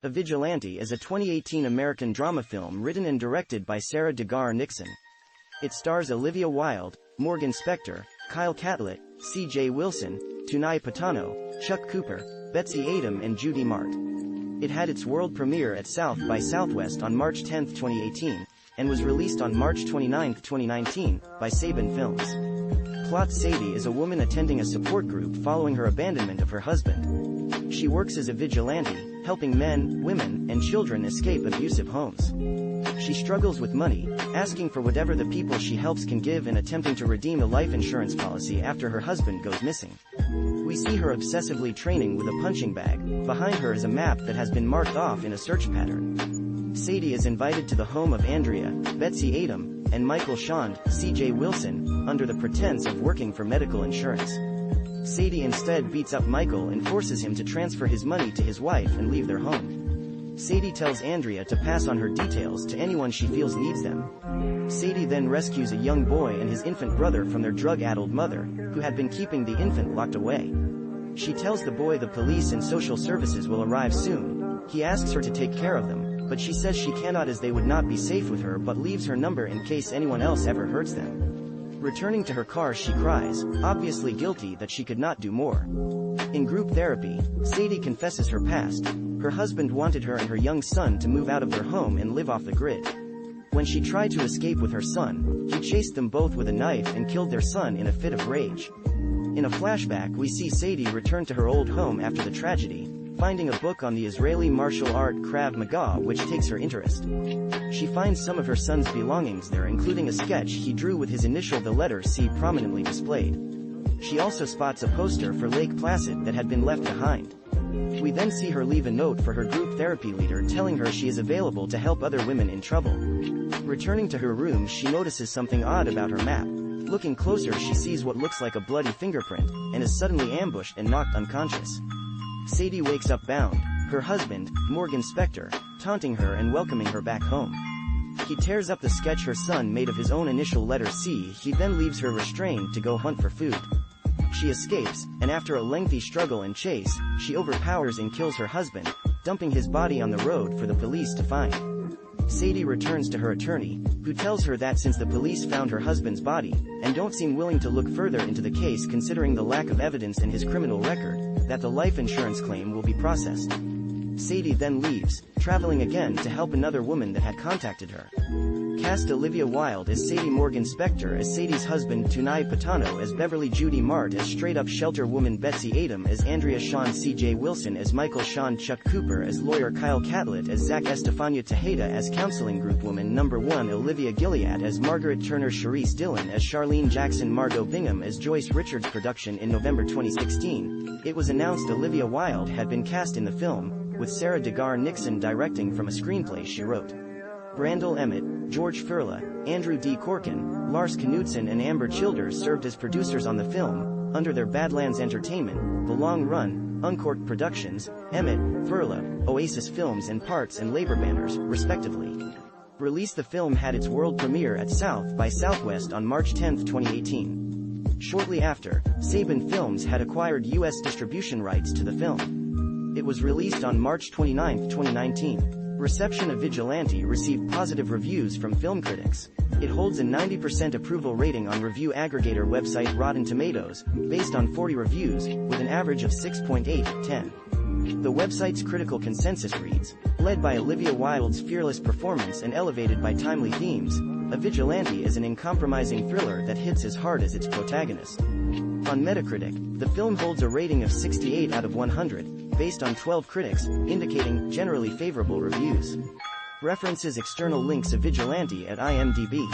A Vigilante is a 2018 American drama film written and directed by Sarah Degar Nixon. It stars Olivia Wilde, Morgan Spector, Kyle Catlett, C.J. Wilson, Tunai Patano, Chuck Cooper, Betsy Adam and Judy Mart. It had its world premiere at South by Southwest on March 10, 2018, and was released on March 29, 2019, by Saban Films. Plot: Sadie is a woman attending a support group following her abandonment of her husband. She works as a vigilante, helping men, women, and children escape abusive homes. She struggles with money, asking for whatever the people she helps can give and attempting to redeem a life insurance policy after her husband goes missing. We see her obsessively training with a punching bag. Behind her is a map that has been marked off in a search pattern. Sadie is invited to the home of Andrea, Betsy Adam, and Michael Shand, C.J. Wilson, under the pretense of working for medical insurance. Sadie instead beats up Michael and forces him to transfer his money to his wife and leave their home. Sadie tells Andrea to pass on her details to anyone she feels needs them. Sadie then rescues a young boy and his infant brother from their drug-addled mother, who had been keeping the infant locked away. She tells the boy the police and social services will arrive soon. He asks her to take care of them, but she says she cannot as they would not be safe with her, but leaves her number in case anyone else ever hurts them. Returning to her car, she cries, obviously guilty that she could not do more. In group therapy, Sadie confesses her past. Her husband wanted her and her young son to move out of their home and live off the grid. When she tried to escape with her son, he chased them both with a knife and killed their son in a fit of rage. In a flashback, we see Sadie return to her old home after the tragedy, finding a book on the Israeli martial art Krav Maga which takes her interest. She finds some of her son's belongings there, including a sketch he drew with his initial, the letter C, prominently displayed. She also spots a poster for Lake Placid that had been left behind. We then see her leave a note for her group therapy leader telling her she is available to help other women in trouble. Returning to her room, she notices something odd about her map. Looking closer, she sees what looks like a bloody fingerprint, and is suddenly ambushed and knocked unconscious. Sadie wakes up bound, her husband, Morgan Spector, taunting her and welcoming her back home. He tears up the sketch her son made of his own initial letter C. He then leaves her restrained to go hunt for food. She escapes, and after a lengthy struggle and chase, she overpowers and kills her husband, dumping his body on the road for the police to find. Sadie returns to her attorney, who tells her that since the police found her husband's body, and don't seem willing to look further into the case considering the lack of evidence in his criminal record, that the life insurance claim will be processed. Sadie then leaves, traveling again to help another woman that had contacted her. Cast: Olivia Wilde as Sadie, Morgan Spector as Sadie's husband, Tunai Patano as Beverly, Judy Mart as straight-up shelter woman, Betsy Adam as Andrea Shand, C.J. Wilson as Michael Shand, Chuck Cooper as lawyer, Kyle Catlett as Zach, Estefania Tejeda as counseling group woman number 1, Olivia Gilead as Margaret Turner, Charisse Dillon as Charlene Jackson, Margot Bingham as Joyce Richards. Production in November 2016, it was announced Olivia Wilde had been cast in the film, with Sarah Degar Nixon directing from a screenplay she wrote. Brandel Emmett, George Furla, Andrew D. Corkin, Lars Knudsen and Amber Childers served as producers on the film, under their Badlands Entertainment, The Long Run, Uncorked Productions, Emmett, Furla, Oasis Films and Parts and Labor banners, respectively. Release: the film had its world premiere at South by Southwest on March 10, 2018. Shortly after, Saban Films had acquired U.S. distribution rights to the film. It was released on March 29, 2019. Reception of Vigilante received positive reviews from film critics. It holds a 90% approval rating on review aggregator website Rotten Tomatoes, based on 40 reviews, with an average of 6.8/10. The website's critical consensus reads, led by Olivia Wilde's fearless performance and elevated by timely themes, A Vigilante is an uncompromising thriller that hits as hard as its protagonist. On Metacritic, the film holds a rating of 68 out of 100, based on 12 critics, indicating generally favorable reviews. References: external links: A Vigilante at IMDb.